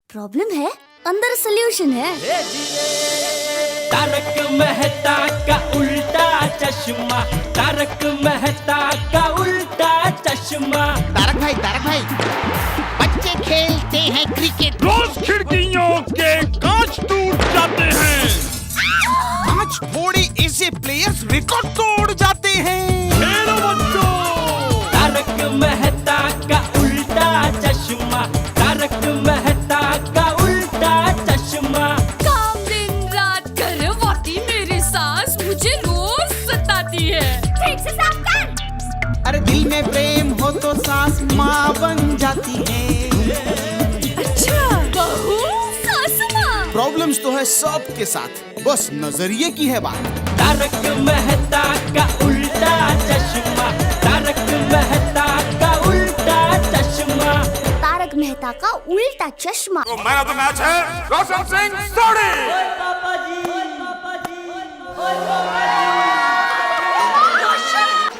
Problem है, अंदर solution है। तारक मेहता का उल्टा चश्मा, तारक मेहता का उल्टा चश्मा। तारक भाई, बच्चे खेलते हैं क्रिकेट, रोज खिड़कियों के कांच टूट जाते हैं। आज थोड़े ऐसे प्लेयर्स रिकॉर्ड तोड़ जाते हैं। खेलो बच्चों। तारक मेहता का उल्टा चश्मा, तारक मेहता का उल्टा चश्मा। काम दिन रात करवाती मेरी सास मुझे रोज सताती है। ठीक से साफ कर। अरे दिल में प्रेम हो तो सास माँ बन जाती है। अच्छा, बहू सास माँ। प्रॉब्लम्स तो है सबके साथ, बस नजरिए की है बात। तारक मेहता का उल्टा चश्मा, तारक मेहता का उल्टा चश्मा। तारक मेहता का उल्टा चश्मा। तो मैन ऑफ द मैच है रोशन सिंह सोनी।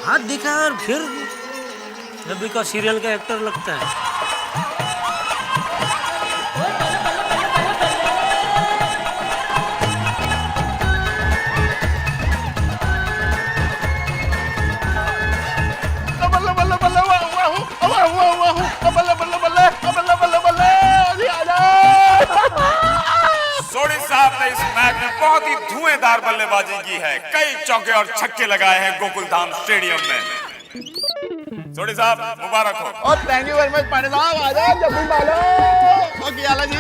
हाथ दिखा और फिर नबी का सीरियल का एक्टर लगता है। सोनी साहब ने इस मैच में बहुत ही धुएंधार बल्लेबाजी की है। कई चौके और छक्के लगाए हैं गोकुलधाम स्टेडियम में। सोनी साहब मुबारक हो। और thank you very much Pandey साहब। आ जाओ जब भी मालो। ओके आला जी।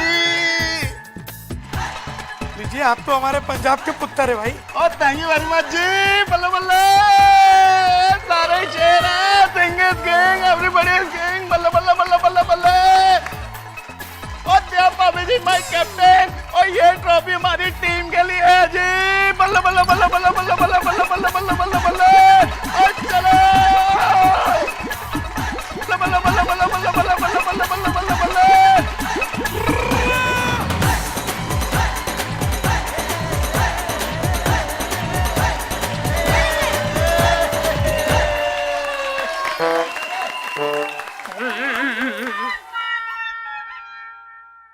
लीजिए, आप तो हमारे पंजाब के पुत्र है भाई। और थैंक यू वेरी मच जी। बल्ले बल्ले सारे शेर हैं। Singh is king, everybody is king. बल्ले बल्ले बल्ले बल्ले बल्ले। और जय भाभी जी माय कैप्टन। और ये ट्रॉफी हमारी टीम के लिए है जी। बल्ले बल्ले बल्ले बल्ले बल्ले बल्ले बल्ले बल्ले बल्ले बल्ले बल्ले। और चलो बल्ले बल्ले बल्ले बल्ले बल्ले बल्ले बल्ले बल्ले बल्ले बल्ले।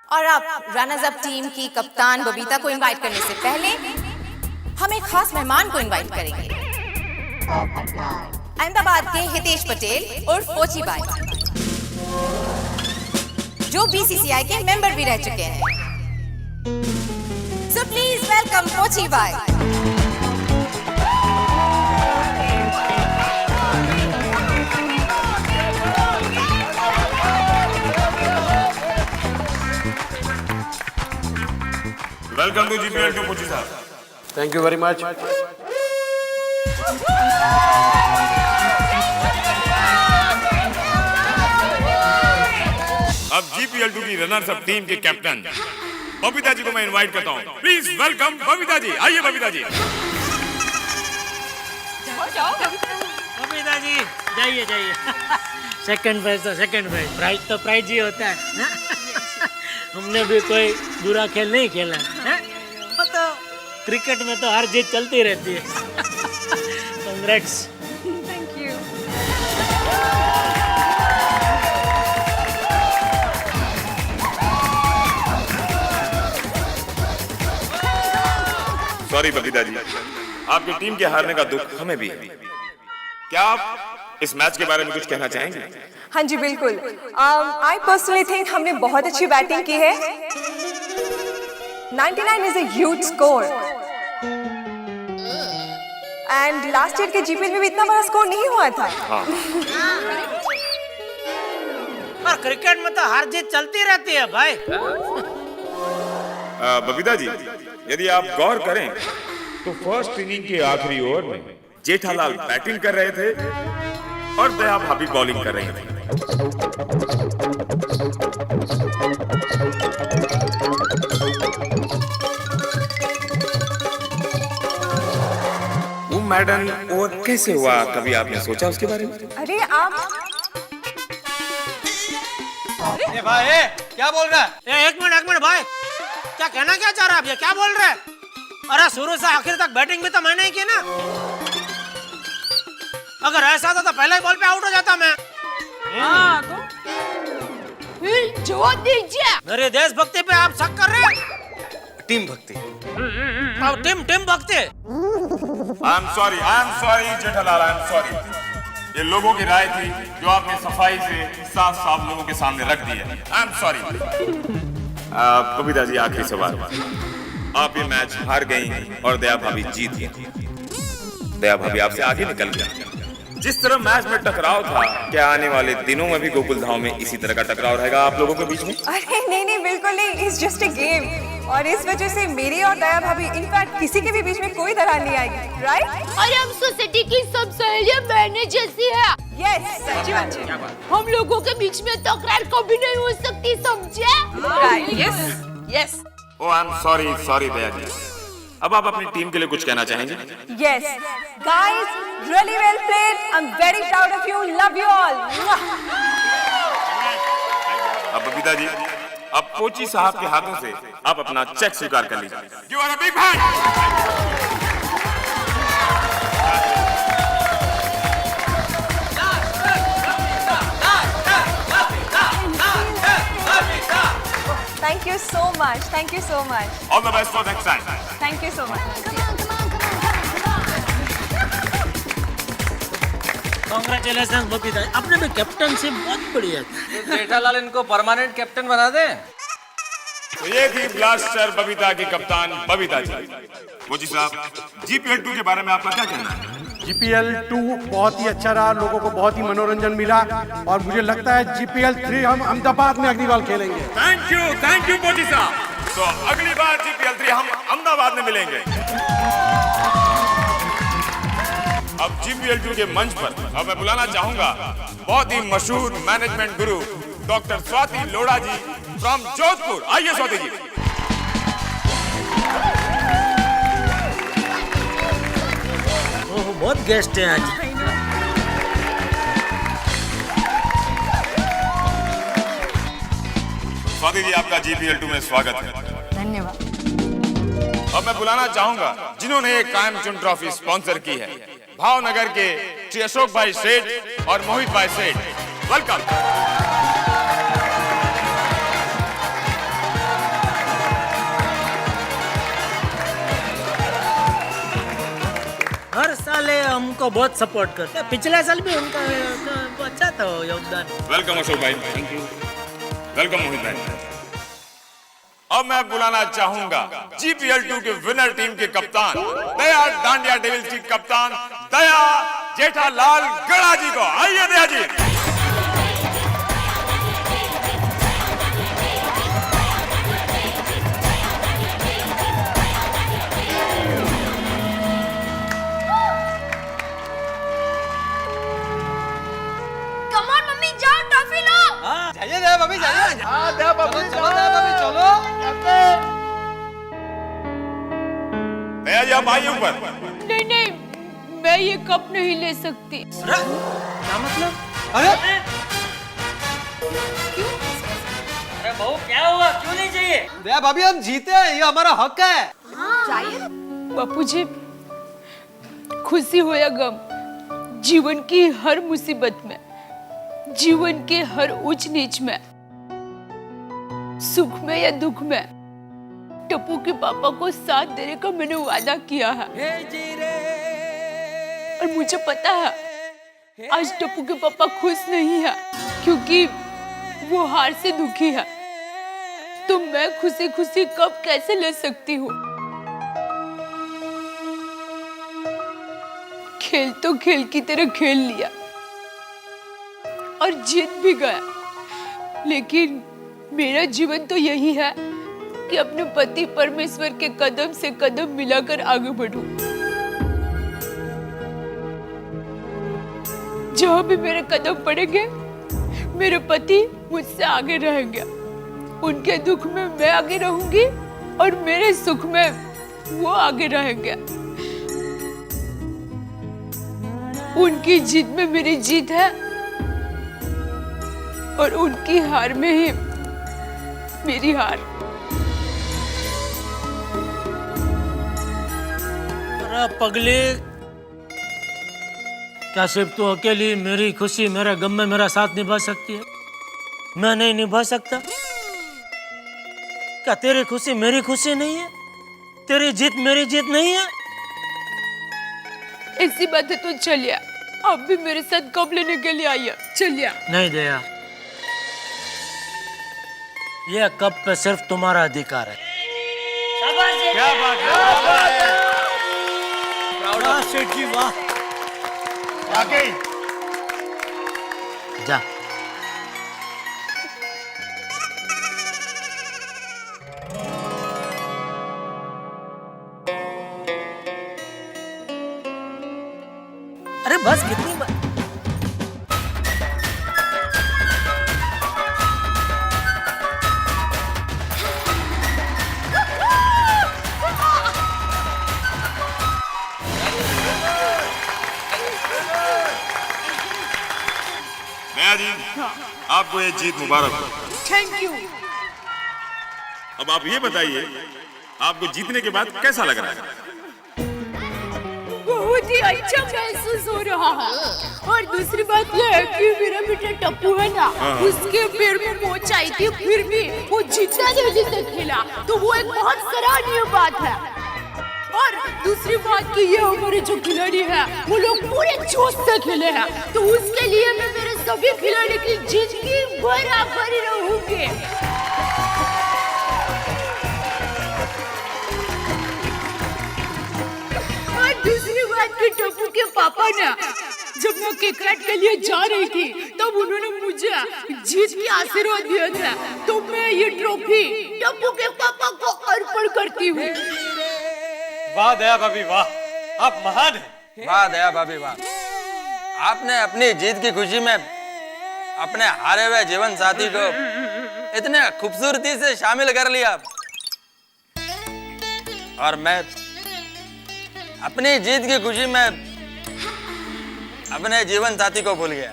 और अब रनर्स अप टीम की कप्तान बबीता को इनवाइट करने से पहले हम एक खास मेहमान को इनवाइट करेंगे। अहमदाबाद के हितेश पटेल उर्फ पोची भाई, जो बीसीसीआई के मेंबर भी रह चुके हैं। सो प्लीज वेलकम पोची भाई। वेलकम टू जीपीएल टू पोची साहब। Thank you very much. अब जीपीएल टू की रनर्स अप टीम के कैप्टन बबीता जी को मैं इनवाइट करता हूँ। Please welcome Babita ji. आइए बबीता जी। बबीता जी जाइए जाइए। सेकंड प्राइज तो सेकंड प्राइज, प्राइज तो प्राइज ही होता है। हमने भी कोई बुरा खेल नहीं खेला है। वो तो क्रिकेट में तो हार जीत चलती रहती है। Congrats. Thank you. Sorry Babita ji, आपकी टीम के हारने का दुख हमें भी है। क्या आप इस मैच के बारे में कुछ कहना चाहेंगे? हाँ जी बिल्कुल। आई पर्सनली थिंक हमने बहुत अच्छी बैटिंग की है। 99 is a huge score and last year के जीपीएल में भी इतना बड़ा स्कोर नहीं हुआ था। और क्रिकेट में तो हार जीत चलती रहती है भाई। बबीता जी, यदि आप गौर करें तो फर्स्ट इनिंग के आखिरी ओवर में जेठालाल बैटिंग कर रहे थे और दया भाभी बॉलिंग कर रही थी। वो मैडम ओवर कैसे हुआ, कभी आपने सोचा उसके बारे में? अरे आप भाई क्या बोल रहा है? एक मिनट भाई, क्या कहना क्या चाह रहा है आप? ये क्या बोल रहे हैं? अरे शुरू से आखिर तक बैटिंग भी तो मैंने ही की ना। अगर ऐसा था तो पहले ही बॉल पे आउट हो जाता मैं। हाँ तो फिर जो दीजिए। मेरे देशभक्ति पे आप शक कर रहे हैं? टीम भक्ति। टीम भक्ति। आई am sorry Jethalal, I am sorry. ये लोगों की राय थी जो आपने सफाई से साफ साफ लोगों के सामने रख दी है। आई एम सॉरी। कविता जी, आखिरी सवाल। आप ये मैच हार गई और दया भाभी जीत गई। दया भाभी आपसे आगे निकल गया। जिस तरह मैच में टकराव था, क्या आने वाले दिनों में भी गोकुल धाम में इसी तरह का टकराव रहेगा आप लोगों के बीच में? अरे नहीं बिल्कुल नहीं, इट्स जस्ट अ गेम और इस वजह से मेरी और दया भाभी इनफैक्ट किसी के भी बीच में कोई दरार नहीं आएगी, राइट? और हम सोसाइटी की सब सहेलियां बहनें जैसी है। यस, सच्ची बात है। हम लोगों के बीच में तकरार कभी नहीं हो सकती, समझे? Right, yes. Oh, I am sorry Daya ji. अब आप अपनी टीम के लिए कुछ कहना चाहेंगे? Yes, guys, really well played. I'm very proud of you. Love you all. अब बबीता जी, अब कोची साहब के हाथों से आप अपना चेक स्वीकार कर लीजिए। You are a big fan. Thank you so much. Thank you so much. All the best for next time. Thank you so much. Congratulation Babita, आपने भी कैप्टनशिप बहुत बढ़िया की। जेठालाल इनको परमानेंट कैप्टन बना दे। तो ये थी ब्लास्टर बबीता की कप्तान बबीता जी। मोची साहब, जीपीएल 2 के बारे में आपका क्या कहना है? GPL 2 बहुत ही अच्छा रहा, लोगों को बहुत ही मनोरंजन मिला और मुझे लगता है GPL 3 हम अहमदाबाद में अगली बार खेलेंगे। थैंक यू मोची साहब। तो अगली बार जीपीएल 3 हम अहमदाबाद में मिलेंगे। अब जीपीएल 2 के मंच पर अब मैं बुलाना चाहूंगा बहुत ही मशहूर management guru doctor Swati Lodha ji from Jodhpur. आइए स्वाति जी। ओह, बहुत गेस्ट हैं आज। स्वाति जी, आपका जीपीएल 2 में स्वागत है। धन्यवाद। अब मैं बुलाना चाहूंगा जिन्होंने एक कायम चुन ट्रॉफी स्पॉन्सर की है, भावनगर के श्री अशोक भाई सेठ और मोहित भाई सेठ। वेलकम। हर साल ये हमको बहुत सपोर्ट करते हैं। पिछले साल भी उनका अच्छा था योगदान। वेलकम अशोक भाई। Thank you. वेलकम मोहित भाई। अब मैं बुलाना चाहूंगा जीपीएल 2 के विनर टीम के कप्तान दया डांडिया डेविल्स की कप्तान दया जेठालाल गड़ा जी को। आइए दया जी। कम ऑन मम्मी, जाओ ट्रॉफी लो। जाइए दया भाभी, जाइए। हाँ दया भाभी, चलो दया भाभी, चलो। दया जी, आप आइए ऊपर। नहीं, मैं ये कप नहीं ले सकती। क्या मतलब? अरे अरे बहू, क्या हुआ? क्यों नहीं चाहिए? दया भाभी, हम जीते हैं, ये हमारा हक है। बापूजी, खुशी हो या गम, जीवन की हर मुसीबत में, जीवन के हर ऊंच नीच में, सुख में या दुख में, टप्पू के पापा को साथ देने का मैंने वादा किया है। और मुझे पता है आज टप्पू के पापा खुश नहीं है क्योंकि वो हार से दुखी है। तो मैं खुशी खुशी कब कैसे ले सकती हूँ? खेल तो खेल की तरह खेल लिया और जीत भी गया, लेकिन मेरा जीवन तो यही है कि अपने पति परमेश्वर के कदम से कदम मिलाकर आगे बढ़ूं। जहां भी मेरे कदम पड़ेंगे मेरे पति मुझसे आगे रहेंगे। उनके दुख में मैं आगे रहूंगी और मेरे सुख में वो आगे रहेंगे। उनकी जीत में मेरी जीत है और उनकी हार में ही मेरी हार। अरे पगली, क्या सिर्फ तू अकेली मेरी खुशी मेरे गम में मेरा साथ निभा सकती है? मैं नहीं निभा सकता? क्या तेरी खुशी मेरी खुशी नहीं है? तेरी जीत मेरी जीत नहीं है? ऐसी बात है तो चलिए, आप भी मेरे साथ कप लेने के लिए आइए, चलिए। नहीं दया, यह कप पे सिर्फ तुम्हारा अधिकार है। क्या बात है, वाह सेठ जी वाह, वाकई। जा। अरे बस कितनी बार? नया जी, आपको ये जीत मुबारक हो। Thank you. अब आप ये बताइए, आपको जीतने के बाद कैसा लग रहा है? बहुत ही अच्छा महसूस हो रहा है। और दूसरी बात यह है कि मेरा बेटा टप्पू है ना, उसके पैर में मोच आई थी, फिर भी वो जितना जल्दी से खेला, तो वो एक बहुत सराहनीय बात है। और दूसरी बात कि ये हमारे जो खिलाड़ी हैं, वो लोग पूरे जोश से खेले हैं, तो उसके लिए मैं मेरे सभी खिलाड़ी की जीत की बराबरी रहूंगी। और दूसरी बात कि टप्पू के पापा ना, जब मैं क्रिकेट के लिए जा रही थी, तब उन्होंने मुझे जीत की आशीर्वाद दिया था, तो मैं ये ट्रॉफी टप्पू के पापा को अर्पण करती हूँ। वाह दया भाभी वाह, आप महान हैं। वाह दया भाभी वाह, आपने अपनी जीत की खुशी में अपने हारे हुए जीवन साथी को इतने खूबसूरती से शामिल कर लिया, और मैं अपनी जीत की खुशी में अपने जीवन साथी को भूल गया।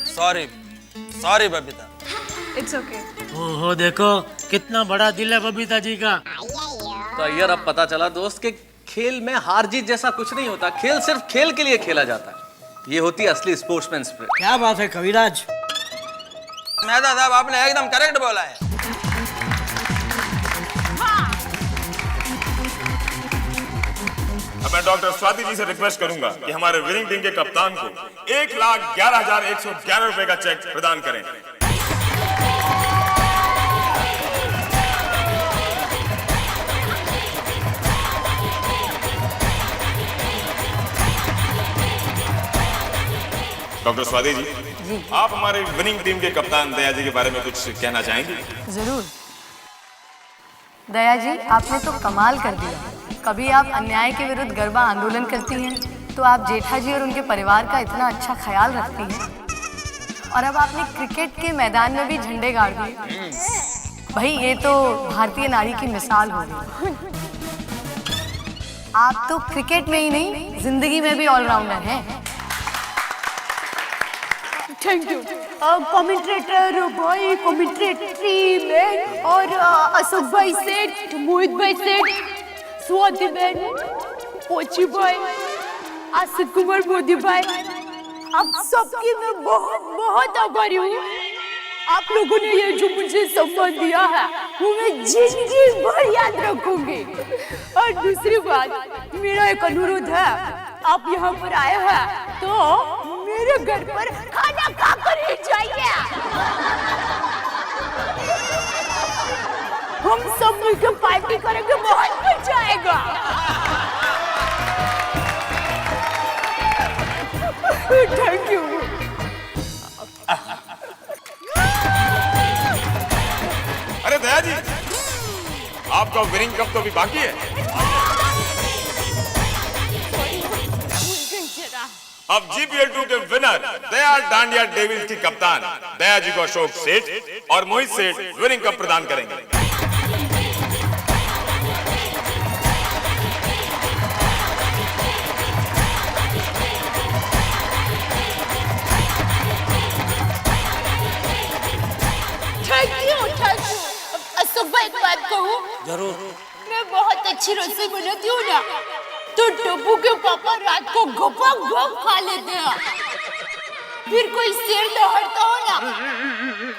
Sorry sorry Babita. It's okay. ओहो देखो कितना बड़ा दिल है बबीता जी का। तो यार अब पता चला दोस्त कि खेल में हार जीत जैसा कुछ नहीं होता, खेल सिर्फ खेल के लिए खेला जाता है, ये होती है असली स्पोर्ट्समैन स्पिरिट। क्या बात है कविराज, मेहता साहब आपने एकदम करेक्ट बोला है। अब मैं डॉक्टर स्वाति जी से रिक्वेस्ट करूंगा कि हमारे विनिंग टीम के कप्तान को 1,11,111 रुपए का चेक प्रदान करें। डॉक्टर स्वाति जी, आप हमारे विनिंग टीम के कप्तान दया जी के बारे में कुछ कहना चाहेंगे? जरूर। दया जी, आपने तो कमाल कर दिया। कभी आप अन्याय के विरुद्ध गरबा आंदोलन करती हैं, तो आप जेठा जी और उनके परिवार का इतना अच्छा ख्याल रखती हैं, और अब आपने क्रिकेट के मैदान में भी झंडे गाड़ दिए। भाई ये तो भारतीय नारी की मिसाल हो गई। आप तो क्रिकेट में ही नहीं, जिंदगी में भी ऑलराउंडर हैं। थैंक यू कमेंटेटर भाई, कमेंटेटरी मैन, और अशोक भाई सेठ, मोहित भाई सेठ, स्वाति बहन, पोची भाई, आशिक कुमार मोदी भाई, आप सबकी मैं बहुत बहुत आभारी हूँ। आप लोगों ने ये जो मुझे सम्मान दिया है, वो मैं जिंदगी भर याद रखूंगी। और दूसरी बात, मेरा एक अनुरोध है, आप यहाँ पर आए हैं तो मेरे घर पर खाना खाकर ही जाइए। हम सब मिलकर पार्टी करेंगे, बहुत मजा आएगा। Thank you. अरे दया जी, आपका विनिंग कप तो अभी बाकी है। अब GPL 2 के विनर दया डांडिया डेविल्स की कप्तान दया जी को अशोक सेठ और मोहित सेठ विनिंग कप प्रदान करेंगे। Thank you. अशोक भाई एक बात कहूँ? जरूर। मैं बहुत अच्छी रसोई बनाती हूँ ना, तो टप्पू के पापा रात को गपा गप खा लेते हैं। फिर कोई सिर दौड़ता हो ना,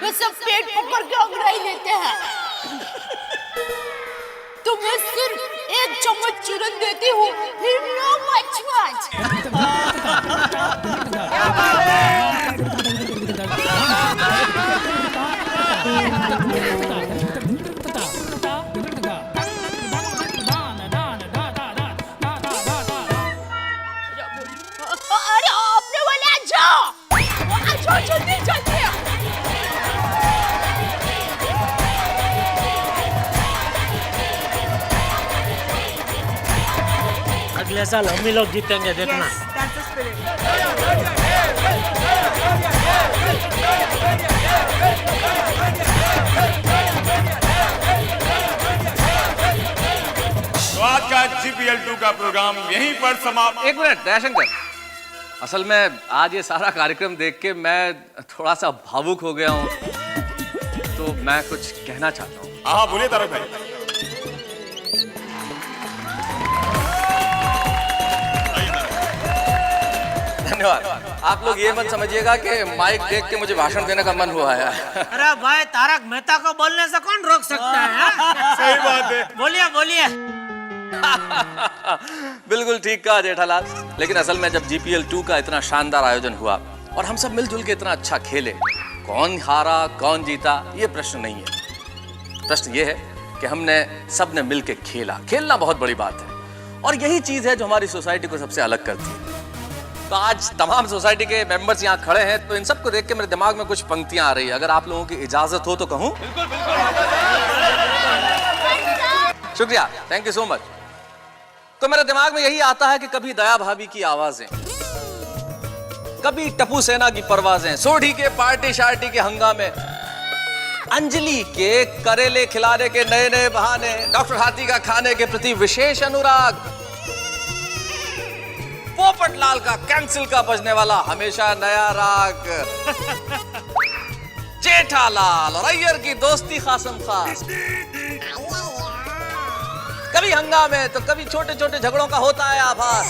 वो सब पेट पकड़ के अंगड़ाई लेते हैं। तो मैं सिर्फ 1 चम्मच चूरन देती हूँ, फिर नो मच मच। अरे आपने बोला जाओ, जल्दी जल्दी। अगले साल हम ही लोग जीतेंगे, देखना। तो आज का GPL 2 का प्रोग्राम यहीं पर समाप्त। एक मिनट दयाशंकर, असल में आज ये सारा कार्यक्रम देख के मैं थोड़ा सा भावुक हो गया हूँ, तो मैं कुछ कहना चाहता हूँ। हाँ बोलिए तारक भाई। धन्यवाद। आप लोग ये मत समझिएगा कि माइक देख के मुझे भाषण देने का मन हुआ है। अरे भाई, तारक मेहता को बोलने से कौन रोक सकता है? सही बात है। बोलिए बोलिए। बिल्कुल ठीक कहा जेठालाल। लेकिन असल में जब GPL 2 का इतना शानदार आयोजन हुआ और हम सब मिलजुल के इतना अच्छा खेले, कौन हारा कौन जीता ये प्रश्न नहीं है। प्रश्न ये है कि हमने सबने मिलके खेला। खेलना बहुत बड़ी बात है और यही चीज है जो हमारी सोसाइटी को सबसे अलग करती है। तो आज तमाम सोसाइटी के मेंबर्स यहाँ खड़े हैं, तो इन सबको देख के मेरे दिमाग में कुछ पंक्तियां आ रही है। अगर आप लोगों की इजाजत हो तो कहूँ? शुक्रिया, थैंक यू सो मच। तो मेरे दिमाग में यही आता है कि कभी दया भाभी की आवाजें, कभी टप्पू सेना की परवाजें, सोढ़ी के पार्टी शार्टी के हंगामे, अंजलि के करेले खिलाने के नए नए बहाने, डॉक्टर हाथी का खाने के प्रति विशेष अनुराग, पोपट लाल का कैंसिल का बजने वाला हमेशा नया राग, जेठालाल और अय्यर की दोस्ती खासम खास। कभी हंगामे तो कभी छोटे छोटे झगड़ों का होता है आभास।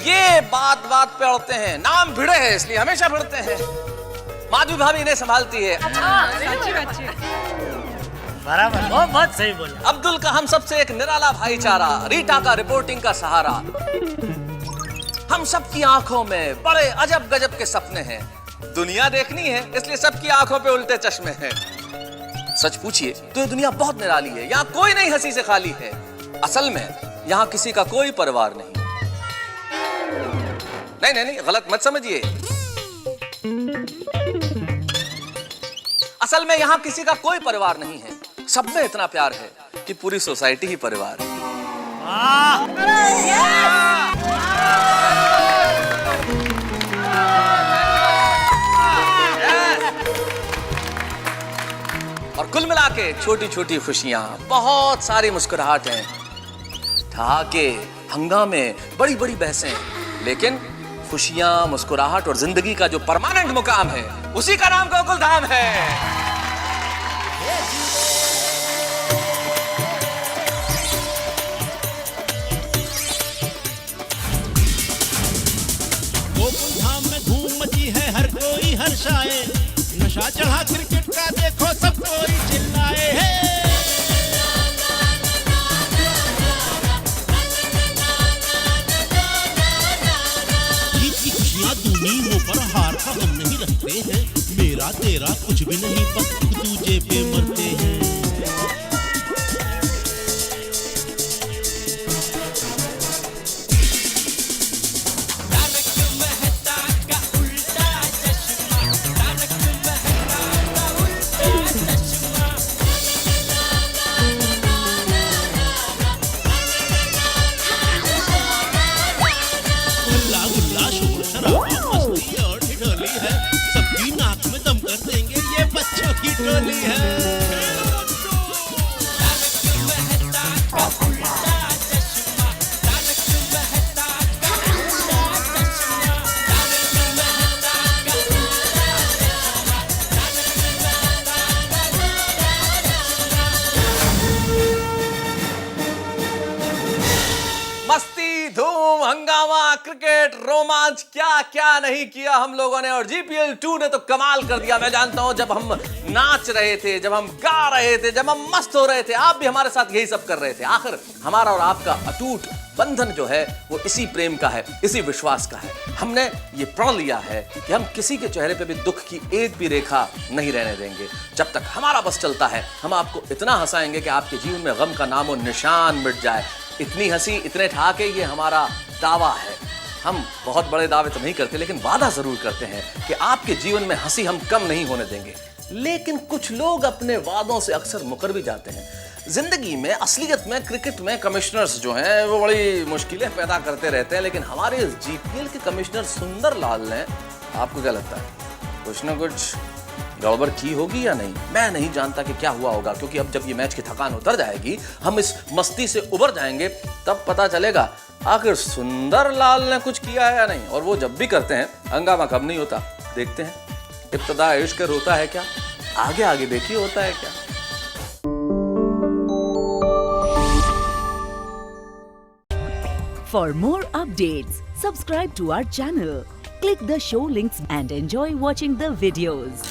ये बात बात पे अड़ते हैं, नाम भिड़े हैं इसलिए हमेशा भिड़ते हैं। माधवी भाभी इन्हें संभालती है। बराबर, बहुत सही बोला। अब्दुल का हम सबसे एक निराला भाईचारा, रीटा का रिपोर्टिंग का सहारा। हम सबकी आंखों में बड़े अजब गजब के सपने हैं। दुनिया देखनी है इसलिए सबकी आंखों पे उल्टे चश्मे हैं। सच पूछिए तो ये दुनिया बहुत निराली है, यहाँ कोई नहीं हंसी से खाली है। असल में यहाँ किसी का कोई परिवार नहीं। नहीं, गलत मत समझिए। असल में यहाँ किसी का कोई परिवार नहीं है, सब में इतना प्यार है कि पूरी सोसाइटी ही परिवार है। और कुल मिला के छोटी छोटी खुशियां, बहुत सारी मुस्कुराहटें, ठहाके, हंगामे, बड़ी बड़ी बहसें, लेकिन खुशियां, मुस्कुराहट और जिंदगी का जो परमानेंट मुकाम है उसी का नाम गोकुल धाम है। गोकुल धाम में धूम मची है, हर कोई हर्षाए, नशा चढ़ा क्रिकेट का देखो सब कोई चिल्लाए है। जीत की खुशियां दूनी हो पर हार का हम नहीं रखते हैं, मेरा तेरा कुछ भी नहीं बस एक दूजे पे मरते हैं। टोली है। क्रिकेट रोमांच, क्या क्या नहीं किया हम लोगों ने, और जीपीएल 2 ने तो कमाल कर दिया। मैं जानता हूं जब हम नाच रहे थे, जब हम गा रहे थे, जब हम मस्त हो रहे थे, आप भी हमारे साथ यही सब कर रहे थे। आखिर हमारा और आपका अटूट बंधन जो है वो इसी प्रेम का है, इसी विश्वास का है। हमने ये प्रण लिया है कि हम किसी के चेहरे पे भी दुख की एक भी रेखा नहीं रहने देंगे। जब तक हमारा बस चलता है हम आपको इतना हंसाएंगे कि आपके जीवन में गम का नामो निशान मिट जाए। इतनी हंसी, इतने ठहाके, ये हमारा दावा है। हम बहुत बड़े दावे तो नहीं करते, लेकिन वादा जरूर करते हैं कि आपके जीवन में हंसी हम कम नहीं होने देंगे। लेकिन कुछ लोग अपने वादों से अक्सर मुकर भी जाते हैं। जिंदगी में, असलियत में, क्रिकेट में कमिश्नर्स जो हैं वो बड़ी मुश्किलें पैदा करते रहते हैं, लेकिन हमारे इस जीपीएल के कमिश्नर सुंदर लाल ने, आपको क्या लगता है कुछ ना कुछ गड़बड़ की होगी या नहीं? मैं नहीं जानता कि क्या हुआ होगा, क्योंकि अब जब ये मैच की थकान उतर जाएगी, हम इस मस्ती से उबर जाएंगे, तब पता चलेगा आखिर सुंदर लाल ने कुछ किया है या नहीं। और वो जब भी करते हैं हंगामा कब नहीं होता, देखते हैं। इब्तिदा इश्क होता है क्या, आगे आगे देखिए होता है क्या। For more updates, subscribe to our channel, click the show links and enjoy watching the videos.